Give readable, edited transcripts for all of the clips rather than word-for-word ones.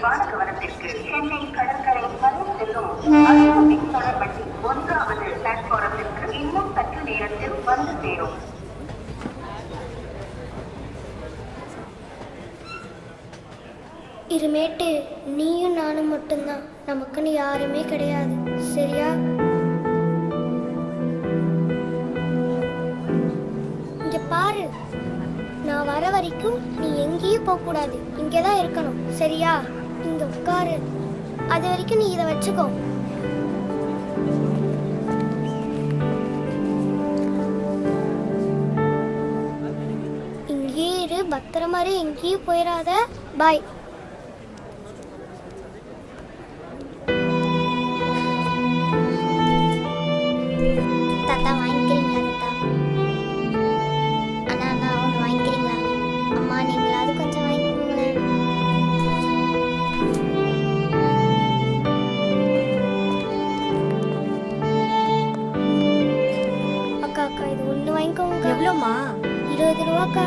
விரிவான கவனத்திற்கு சென்னை கடற்கரை வரை செல்லும் அடுத்த மின்சார வண்டி 1வது பிளாட்பாரத்திற்கு இன்னும் சற்று நேரத்தில் வந்து சேரும். இருமேட்டு நீயும் நானும் மட்டும்தான், நமக்குன்னு யாருமே கிடையாது, சரியா? இங்க பாரு, நான் வர வரைக்கும் நீ எங்கேயும் போக கூடாது, இங்கதான் இருக்கணும், சரியா? இங்க உட்காரு, அது வரைக்கும் நீ இதை வச்சுக்கோ. இங்கே இரு, பத்திரமா இரு, எங்கேயும் போயிடாத. பாய். தாத்தா வாங்கிக்கிறீங்களா? தாத்தா அண்ணா ஒன்று வாங்கிக்கிறீங்களா? அம்மா நீங்களாவது கொஞ்சம் வாங்கிக்கோங்களேன். அக்கா அக்கா இது ஒன்று வாங்கிக்கோங்க. எவ்வளோம்மா? 20 ரூபாக்கா.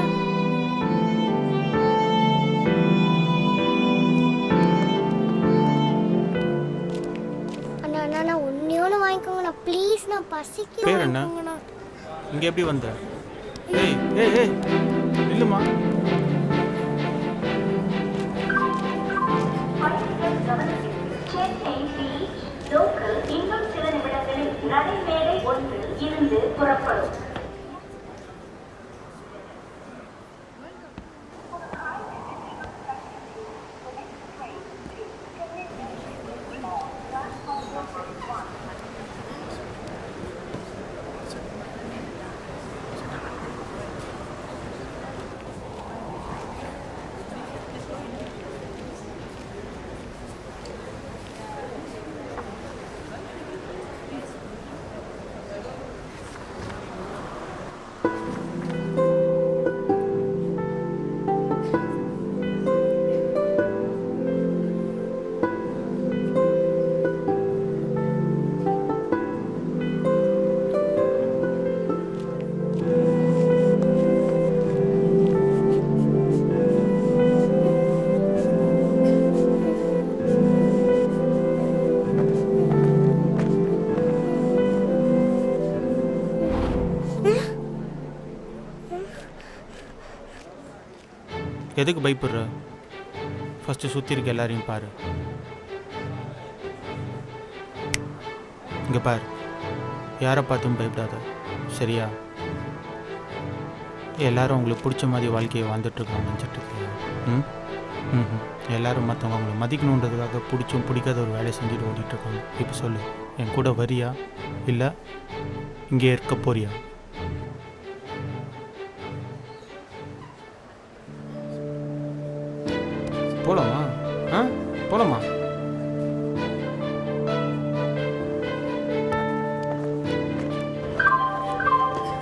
அண்ணா அண்ணா நான் ஒன்று வாங்கிக்கோங்கண்ணா ப்ளீஸ், நான் பசிக்கு. பேர் என்ன? இங்கே எப்படி வந்த? ஏய் ஏய் ஏய் இல்லைம்மா. சென்னை பீச் லோக்கல் இன்னும் சில நிமிடங்களில் நடைமேடை 1 இருந்து புறப்படும். எதுக்கு பயப்படுற? ஃபஸ்ட்டு சுற்றி இருக்க எல்லாரையும் பாரு. இங்கே பாரு, யாரை பார்த்தும் பயப்படாத, சரியா? எல்லாரும் உங்களுக்கு பிடிச்ச மாதிரி வாழ்க்கையை வாழ்ந்துட்டுருக்காங்க நினச்சிட்ருக்கீங்க. ம் ம் எல்லோரும் மற்றவங்க அவங்கள மதிக்கணுன்றதுக்காக பிடிச்சும் பிடிக்காத ஒரு வேலையை செஞ்சுட்டு ஓடிட்டுருக்காங்க. இப்போ சொல்லு, என் கூட வரியா இல்லை இங்கே இருக்க போறியா? போலாமா? போலாமா?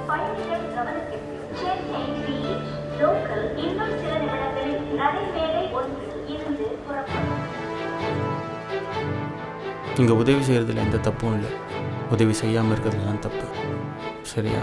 பயணிகள் கவனத்திற்கு சென்னை பீச் லோக்கல் இன்னும் சில நிமிடங்களில் நடைமேடை 1 இருந்து புறப்படும். இங்கே உதவி செய்கிறதுல எந்த தப்பும் இல்லை, உதவி செய்யாமல் இருக்கிறது தான் தப்பு, சரியா?